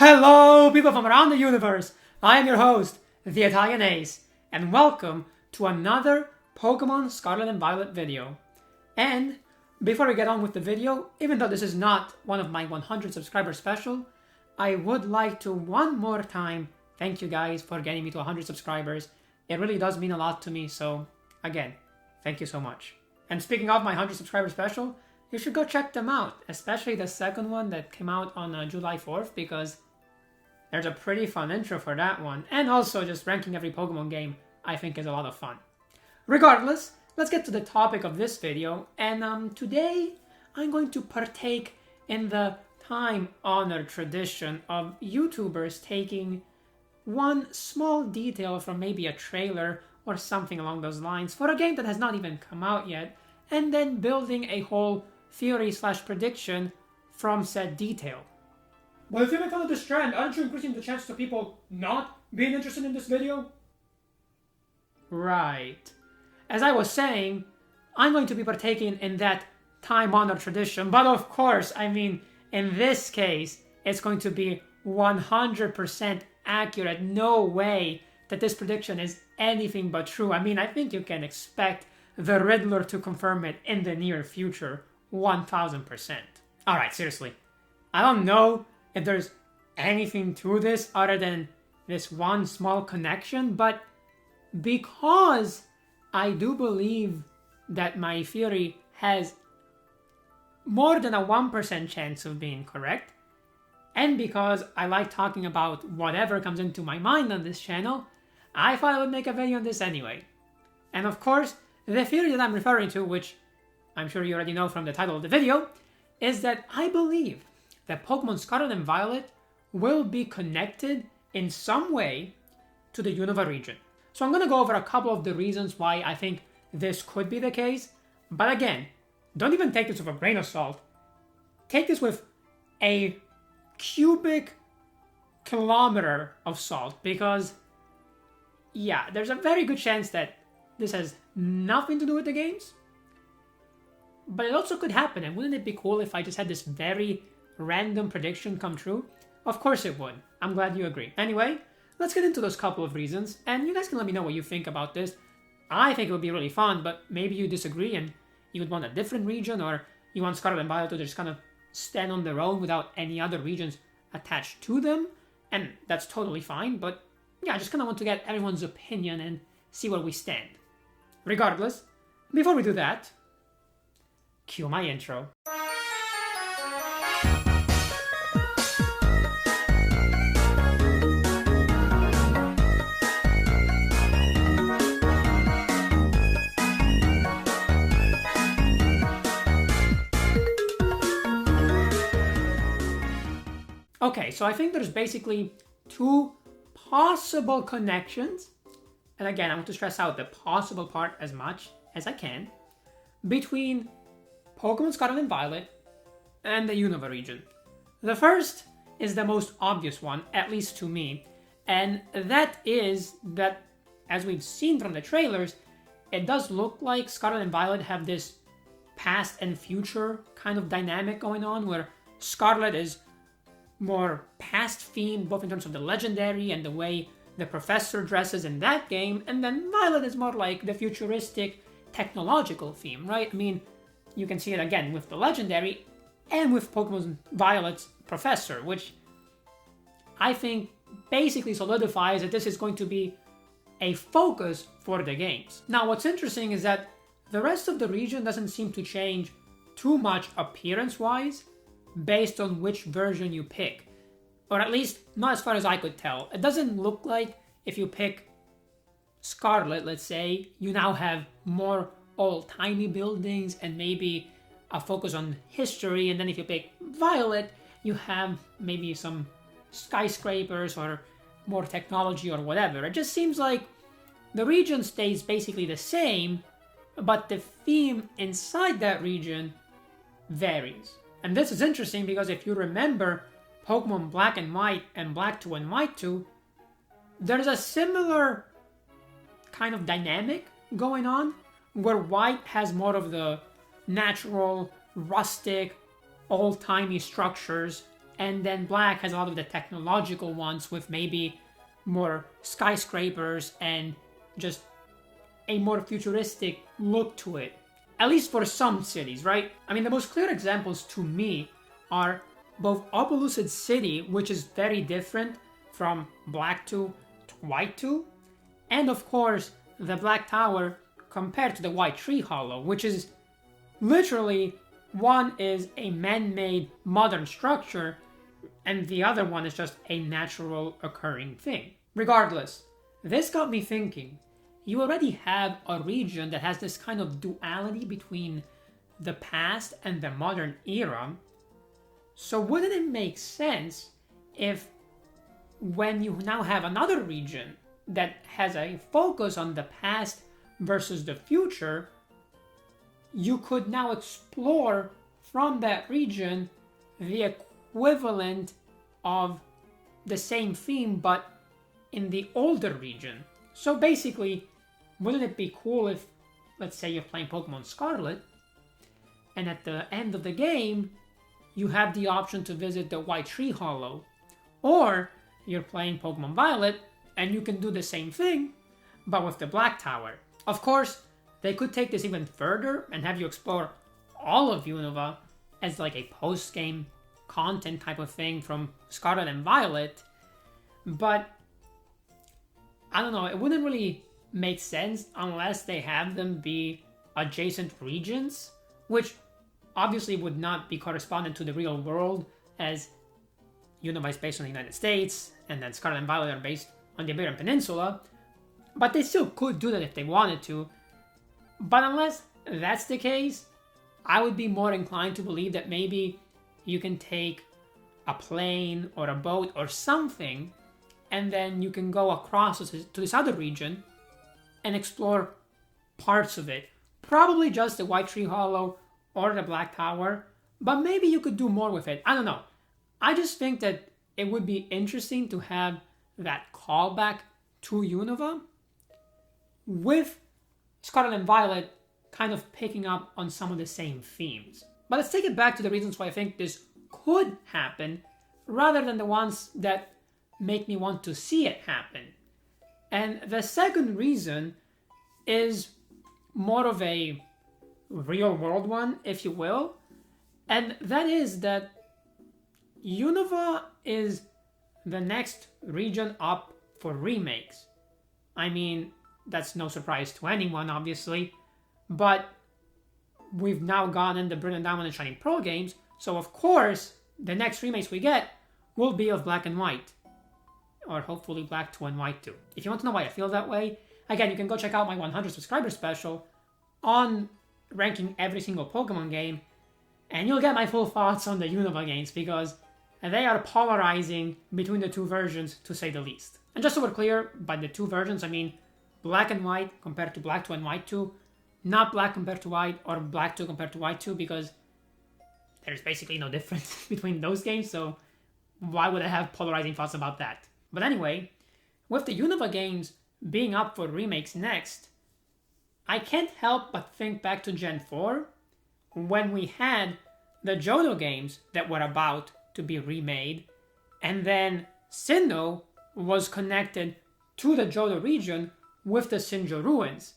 Hello, people from around the universe! I am your host, the Italian Ace, and welcome to another Pokemon Scarlet and Violet video. And before we get on with the video, even though this is not one of my 100 subscriber special, I would like to one more time thank you guys for getting me to 100 subscribers. It really does mean a lot to me, so again, thank you so much. And speaking of my 100 subscriber special, you should go check them out, especially the second one that came out on July 4th, because there's a pretty fun intro for that one, and also just ranking every Pokemon game I think is a lot of fun. Regardless, let's get to the topic of this video, and today I'm going to partake in the time-honored tradition of YouTubers taking one small detail from maybe a trailer or something along those lines for a game that has not even come out yet, and then building a whole theory/prediction from said detail. But if you follow this trend, aren't you increasing the chance of people not being interested in this video? Right. As I was saying, I'm going to be partaking in that time-honored tradition, but of course, in this case, it's going to be 100% accurate. No way that this prediction is anything but true. I think you can expect the Riddler to confirm it in the near future, 1000%. Alright, seriously. I don't know if there's anything to this other than this one small connection, but because I do believe that my theory has more than a 1% chance of being correct, and because I like talking about whatever comes into my mind on this channel, I thought I would make a video on this anyway. And of course, the theory that I'm referring to, which I'm sure you already know from the title of the video, is that I believe that Pokemon Scarlet and Violet will be connected in some way to the Unova-Gen. So I'm going to go over a couple of the reasons why I think this could be the case, but again, don't even take this with a grain of salt. Take this with a cubic kilometer of salt, because yeah, there's a very good chance that this has nothing to do with the games, but it also could happen. And wouldn't it be cool if I just had this very random prediction come true? Of course it would. I'm glad you agree. Anyway, let's get into those couple of reasons, and you guys can let me know what you think about this. I think it would be really fun, but maybe you disagree and you would want a different region, or you want Scarlet and Violet to just kind of stand on their own without any other regions attached to them, and that's totally fine, but yeah, I just kind of want to get everyone's opinion and see where we stand. Regardless, before we do that, cue my intro. Okay, so I think there's basically two possible connections, and again, I want to stress out the possible part as much as I can, between Pokemon Scarlet and Violet and the Unova-Gen. The first is the most obvious one, at least to me, and that is that, as we've seen from the trailers, it does look like Scarlet and Violet have this past and future kind of dynamic going on, where Scarlet is more past themed, both in terms of the legendary and the way the professor dresses in that game, and then Violet is more like the futuristic technological theme, right? You can see it again with the legendary and with Pokemon Violet's professor, which I think basically solidifies that this is going to be a focus for the games. Now, what's interesting is that the rest of the region doesn't seem to change too much appearance-wise based on which version you pick. Or at least, not as far as I could tell. It doesn't look like if you pick Scarlet, let's say, you now have more old-timey buildings and maybe a focus on history, and then if you pick Violet, you have maybe some skyscrapers or more technology or whatever. It just seems like the region stays basically the same, but the theme inside that region varies. And this is interesting because if you remember Pokemon Black and White and Black 2 and White 2, there's a similar kind of dynamic going on, where White has more of the natural, rustic, old-timey structures, and then Black has a lot of the technological ones with maybe more skyscrapers and just a more futuristic look to it. At least for some cities, right? I mean, the most clear examples to me are both Opelucid City, which is very different from Black 2 to White 2, and of course, the Black Tower compared to the White Tree Hollow, which is literally, one is a man-made modern structure, and the other one is just a natural occurring thing. Regardless, this got me thinking, you already have a region that has this kind of duality between the past and the modern era, so wouldn't it make sense if when you now have another region that has a focus on the past versus the future, you could now explore from that region the equivalent of the same theme but in the older region. So basically, wouldn't it be cool if, let's say you're playing Pokemon Scarlet, and at the end of the game, you have the option to visit the White Tree Hollow, or you're playing Pokemon Violet, and you can do the same thing, but with the Black Tower. Of course, they could take this even further and have you explore all of Unova as like a post-game content type of thing from Scarlet and Violet, but I don't know, it wouldn't really make sense unless they have them be adjacent regions, which obviously would not be correspondent to the real world, as Unova is based on the United States, and then Scarlet and Violet are based on the Iberian Peninsula, but they still could do that if they wanted to. But unless that's the case, I would be more inclined to believe that maybe you can take a plane or a boat or something, and then you can go across to this other region and explore parts of it. Probably just the White Tree Hollow or the Black Tower, but maybe you could do more with it. I don't know. I just think that it would be interesting to have that callback to Unova with Scarlet and Violet kind of picking up on some of the same themes. But let's take it back to the reasons why I think this could happen, rather than the ones that make me want to see it happen. And the second reason is more of a real world one, if you will, and that is that Unova is the next region up for remakes. I mean, that's no surprise to anyone, obviously, but we've now gotten the Brilliant Diamond and Shining Pearl games, so of course, the next remakes we get will be of Black and White. Or hopefully Black 2 and White 2. If you want to know why I feel that way, again, you can go check out my 100 subscriber special on ranking every single Pokemon game, and you'll get my full thoughts on the Unova games, because they are polarizing between the two versions, to say the least. And just so we're clear, by the two versions, I mean Black and White compared to Black 2 and White 2, not Black compared to White or Black 2 compared to White 2, because there's basically no difference between those games, so why would I have polarizing thoughts about that? But anyway, with the Unova games being up for remakes next, I can't help but think back to Gen 4, when we had the Johto games that were about to be remade, and then Sinnoh was connected to the Johto region with the Sinjoh ruins.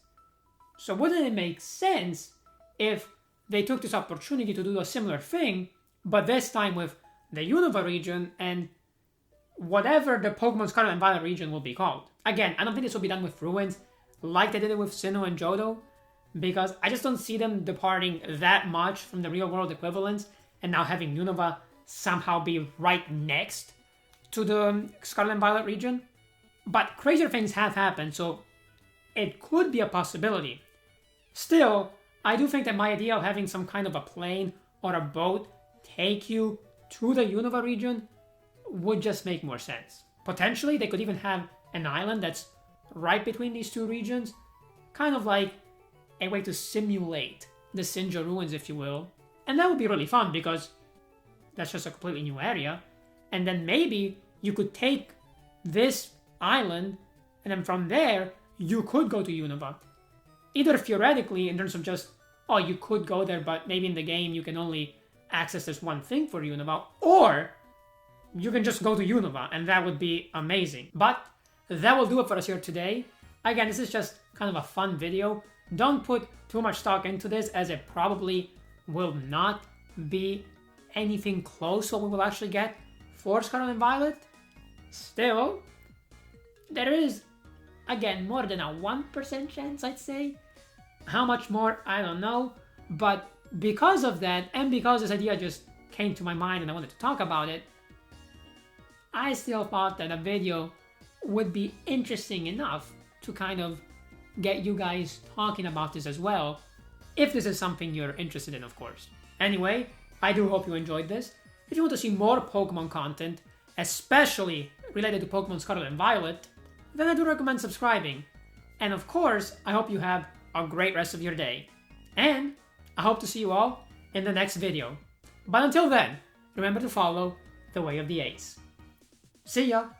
So wouldn't it make sense if they took this opportunity to do a similar thing, but this time with the Unova region and whatever the Pokemon Scarlet and Violet region will be called? Again, I don't think this will be done with ruins like they did it with Sinnoh and Johto, because I just don't see them departing that much from the real world equivalents and now having Unova somehow be right next to the Scarlet and Violet region. But crazier things have happened, so it could be a possibility. Still, I do think that my idea of having some kind of a plane or a boat take you to the Unova region would just make more sense. Potentially, they could even have an island that's right between these two regions, kind of like a way to simulate the Sinjoh ruins, if you will. And that would be really fun, because that's just a completely new area. And then maybe you could take this island, and then from there, you could go to Unova. Either theoretically, in terms of just, oh, you could go there, but maybe in the game you can only access this one thing for Unova, or you can just go to Unova, and that would be amazing. But that will do it for us here today. Again, this is just kind of a fun video. Don't put too much stock into this, as it probably will not be anything close to what we will actually get for Scarlet and Violet. Still, there is, again, more than a 1% chance, I'd say. How much more, I don't know. But because of that, and because this idea just came to my mind and I wanted to talk about it, I still thought that a video would be interesting enough to kind of get you guys talking about this as well, if this is something you're interested in, of course. Anyway, I do hope you enjoyed this. If you want to see more Pokemon content, especially related to Pokemon Scarlet and Violet, then I do recommend subscribing. And of course, I hope you have a great rest of your day. And I hope to see you all in the next video. But until then, remember to follow the way of the Ace. See ya!